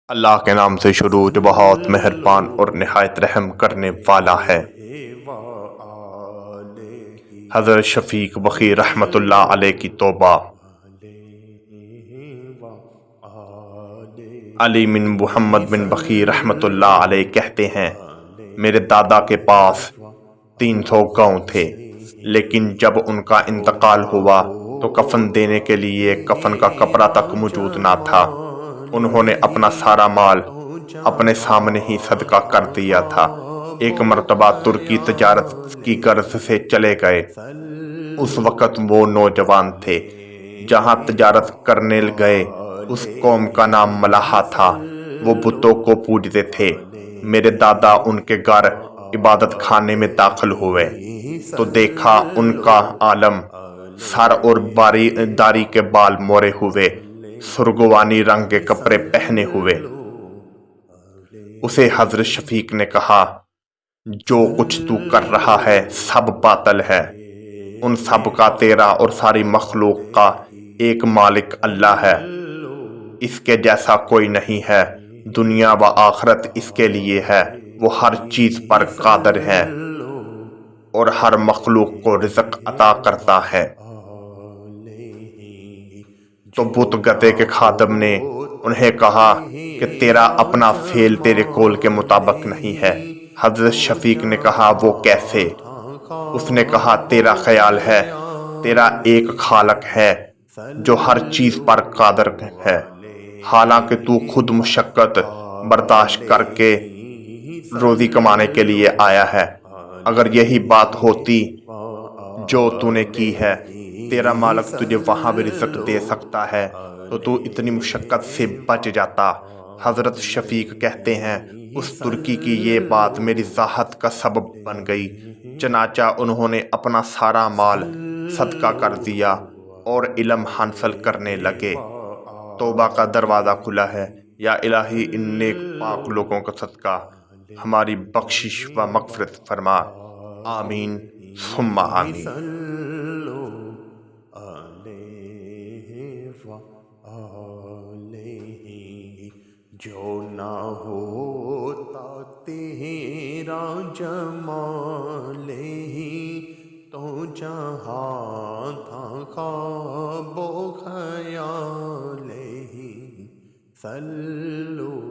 اللہ کے نام سے شروع جو بہت مہربان اور نہایت رحم کرنے والا ہے۔ حضرت شفیق بخی رحمۃ اللہ علیہ کی توبہ۔ علی بن محمد بن بخی رحمۃ اللہ علیہ کہتے ہیں، میرے دادا کے پاس 300 گاؤں تھے، لیکن جب ان کا انتقال ہوا تو کفن دینے کے لیے کفن کا کپڑا تک موجود نہ تھا۔ انہوں نے اپنا سارا مال اپنے سامنے ہی صدقہ کر دیا تھا۔ ایک مرتبہ ترکی تجارت کی غرض سے چلے گئے۔ اس وقت وہ نوجوان تھے۔ جہاں تجارت کرنے گئے اس قوم کا نام ملاحہ تھا۔ وہ بتوں کو پوجتے تھے۔ میرے دادا ان کے گھر عبادت خانے میں داخل ہوئے تو دیکھا ان کا عالم، سر اور داڑھی کے بال مورے ہوئے، سرگوانی رنگ کے کپڑے پہنے ہوئے۔ اسے حضرت شفیق نے کہا، جو کچھ تو کر رہا ہے سب باطل ہے۔ ان سب کا تیرا اور ساری مخلوق کا ایک مالک اللہ ہے۔ اس کے جیسا کوئی نہیں ہے۔ دنیا و آخرت اس کے لیے ہے۔ وہ ہر چیز پر قادر ہے اور ہر مخلوق کو رزق عطا کرتا ہے۔ تو بت گدے کے خادم نے انہیں کہا کہ تیرا اپنا فعل تیرے قول کے مطابق نہیں ہے۔ حضرت شفیق نے کہا، وہ کیسے؟ اس نے کہا، تیرا خیال ہے تیرا ایک خالق ہے جو ہر چیز پر قادر ہے، حالانکہ تو خود مشقت برداشت کر کے روزی کمانے کے لیے آیا ہے۔ اگر یہی بات ہوتی جو تو نے کی ہے، تیرا مالک تجھے وہاں بھی رزق دے سکتا ہے تو تو اتنی مشقت سے بچ جاتا۔ حضرت شفیق کہتے ہیں، اس ترکی کی یہ بات میری ذہانت کا سبب بن گئی، چنانچہ انہوں نے اپنا سارا مال صدقہ کر دیا اور علم حاصل کرنے لگے۔ توبہ کا دروازہ کھلا ہے۔ یا الہی، ان نیک پاک لوگوں کا صدقہ ہماری بخشش و مغفرت فرما۔ آمین ثم آمین۔ جو نہ ہوتا تیرا جمال ہی تو جہاں تھا خواب و خیال ہی۔ صلو